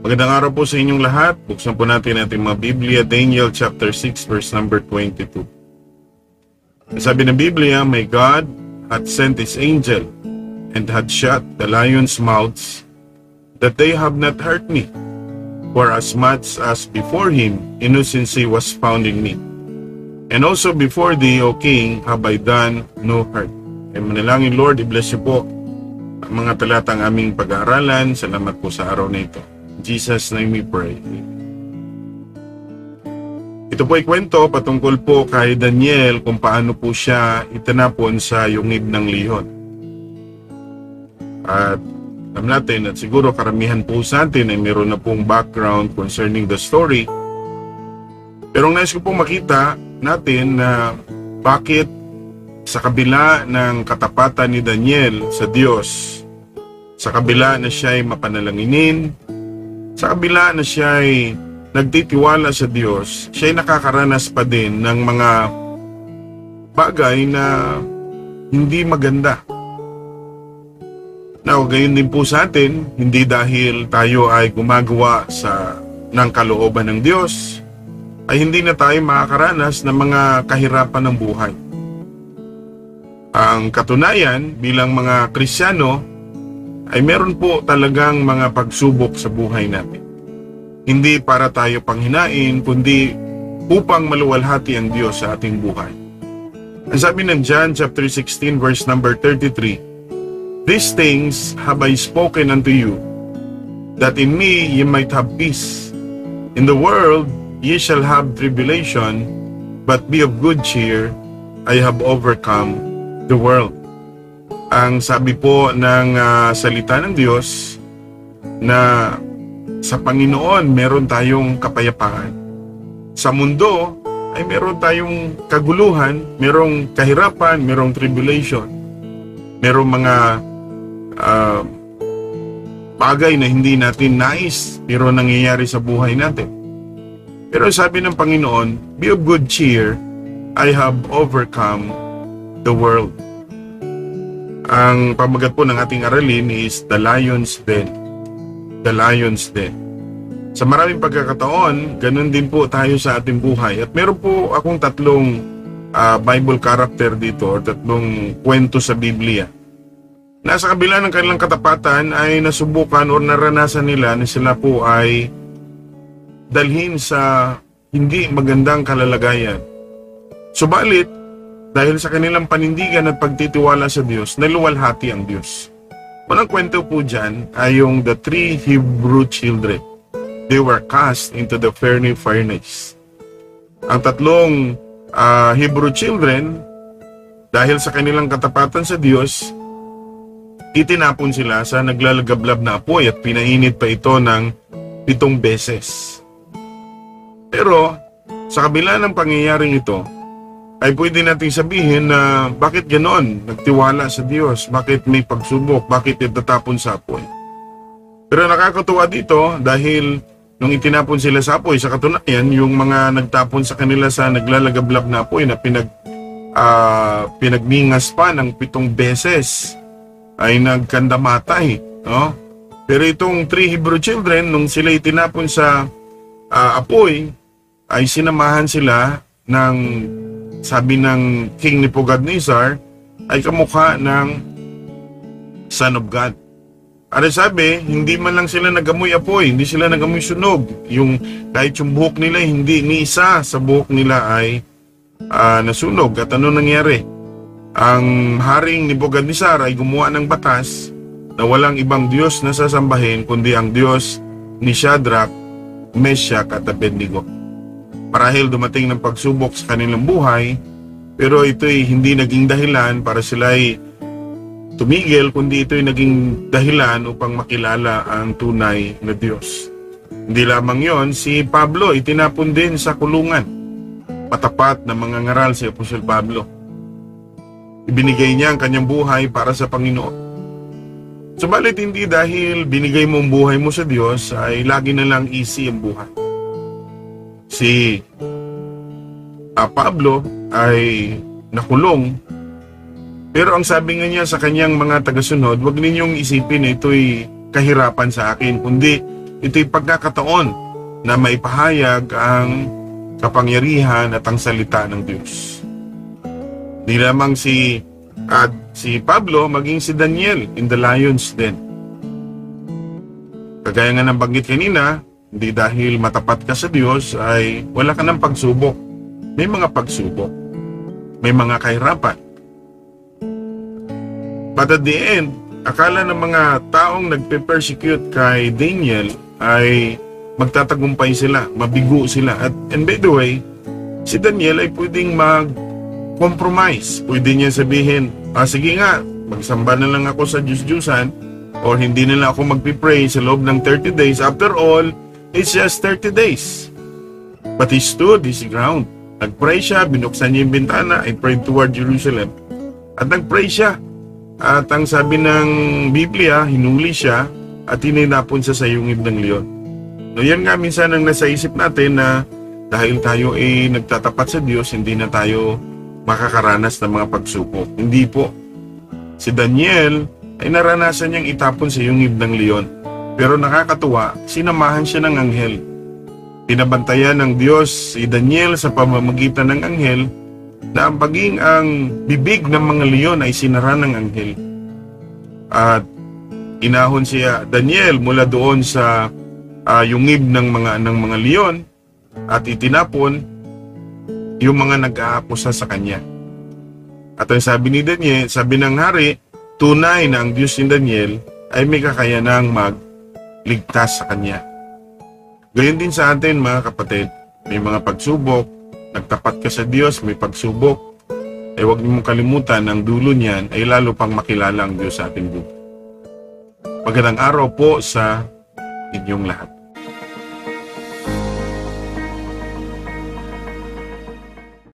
Magandang araw po sa inyong lahat. Buksan po natin ating mga Biblia, Daniel chapter 6 verse number 22. Sabi ng Biblia, "My God hath sent his angel and had shut the lions' mouths, that they have not hurt me. For as much as before him innocency was found in me. And also before thee, O King, have I done no hurt." Ay manalangin, Lord, i-bless niyo po ang mga talatang aming pag-aaralan. Salamat po sa araw na ito. In Jesus' name we pray. Ito po ay kwento patungkol po kay Daniel kung paano po siya itinapon sa yungib ng leon. At alam natin at siguro karamihan po sa atin ay meron na pong background concerning the story. Pero nais ko pong makita natin na bakit sa kabila ng katapatan ni Daniel sa Diyos, sa kabila na siya ay mapanalanginin, sa kabila na siya ay nagtitiwala sa Diyos, siya ay nakakaranas pa din ng mga bagay na hindi maganda. Now, gayon din po sa atin, hindi dahil tayo ay gumagawa ng kalooban ng Diyos, ay hindi na tayo makakaranas ng mga kahirapan ng buhay. Ang katunayan, bilang mga Kristiyano, ay meron po talagang mga pagsubok sa buhay natin. Hindi para tayo panghinain, kundi upang maluwalhati ang Diyos sa ating buhay. Ang sabi ng John chapter 16 verse number 33, "These things have I spoken unto you, that in me ye might have peace. In the world ye shall have tribulation, but be of good cheer, I have overcome the world." Ang sabi po ng salita ng Diyos na sa Panginoon meron tayong kapayapaan. Sa mundo ay meron tayong kaguluhan, merong kahirapan, merong tribulation. Merong mga bagay na hindi natin nais pero nangyayari sa buhay natin. Pero sabi ng Panginoon, "Be of good cheer, I have overcome the world." Ang pamagat po ng ating aralin is The Lion's Den. The Lion's Den. Sa maraming pagkakataon, ganun din po tayo sa ating buhay. At meron po akong tatlong Bible character dito, or tatlong kwento sa Biblia. Nasa kabila ng kanilang katapatan ay nasubukan o naranasan nila na sila po ay dalhin sa hindi magandang kalalagayan. Subalit, dahil sa kanilang panindigan at pagtitiwala sa Diyos, naluwalhati ang Diyos. Unang kwento po dyan ay yung the three Hebrew children. They were cast into the fiery furnace. Ang tatlong Hebrew children, dahil sa kanilang katapatan sa Diyos, itinapon sila sa naglalagablab na apoy at pinainit pa ito ng 7 beses. Pero sa kabila ng pangyayaring ito, ay pwede natin sabihin na bakit ganon? Nagtiwala sa Diyos, bakit may pagsubok, bakit itatapon sa apoy? Pero nakakatuwa dito dahil nung itinapon sila sa apoy, sa katunayan, yung mga nagtapon sa kanila sa naglalagablab na apoy na pinagningas pa ng 7 beses ay nagkandamatay. No? Pero itong 3 Hebrew children, nung sila itinapon sa apoy, ay sinamahan sila ng, sabi ng King Nebuchadnezzar, ay kamukha ng Son of God. At sabi, hindi man lang sila nagamoy apoy, hindi sila nagamoy sunog. Kahit yung buhok nila, hindi ni isa sa buhok nila ay nasunog. At ano nangyari? Ang haring Nebuchadnezzar ay gumawa ng batas na walang ibang Diyos na sasambahin kundi ang Diyos ni Shadrach, Meshach at Abednego. Marahil dumating ng pagsubok sa kanilang buhay, pero ito'y hindi naging dahilan para sila ay tumigil, kundi ito'y naging dahilan upang makilala ang tunay na Diyos. Hindi lamang yon, si Pablo itinapon din sa kulungan. Matapat na mangangaral si Apostol Pablo. Ibinigay niya ang kanyang buhay para sa Panginoon. Subalit hindi dahil binigay mo ang buhay mo sa Diyos ay lagi na lang easy ang buhay. Si Pablo ay nakulong, pero ang sabi nga niya sa kanyang mga tagasunod, huwag ninyong isipin na ito'y kahirapan sa akin, kundi ito'y pagkakataon na maipahayag ang kapangyarihan at ang salita ng Diyos. Di lamang si Pablo, maging si Daniel in the lion's den. Kagaya nga ng banggit kanina, hindi dahil matapat ka sa Diyos ay wala ka ng pagsubok. May mga pagsubok. May mga kahirapan. But at the end, akala ng mga taong nagpe-persecute kay Daniel ay magtatagumpay sila, mabigo sila. And by the way, si Daniel ay pwedeng mag-compromise. Pwede niya sabihin, sige nga, magsamba na lang ako sa Diyos-Diyusan or hindi na lang ako magpipray sa loob ng 30 days. After all, it's just 30 days. But he stood his ground. Nag-pray siya, binuksan niya yung bintana, and prayed toward Jerusalem. At nag-pray siya. At ang sabi ng Biblia, hinuli siya at ininapon siya sa yungib ng leon. No, yan nga minsan ang nasa isip natin na dahil tayo ay nagtatapat sa Diyos, hindi na tayo makakaranas ng mga pagsubok. Hindi po. Si Daniel ay naranasan niyang itapon sa yungib ng leon. Pero nakakatuwa, sinamahan siya ng anghel. Pinabantayan ng Diyos si Daniel sa pamamagitan ng anghel na ang bibig ng mga leon ay sinara ng anghel. At inahon siya Daniel mula doon sa yungib ng mga leon at itinapon yung mga nag-aakusa sa kanya. At ang sabi ni Daniel, sabi ng hari, tunay na ang Diyos ni Daniel ay may kakayanang magligtas sa kanya. Gayon din sa atin mga kapatid, may mga pagsubok. Nagtapat ka sa Diyos, may pagsubok, ay huwag niyo mong kalimutan, ang dulo niyan ay lalo pang makilala ang Diyos sa ating buhay. Magandang araw po sa inyong lahat.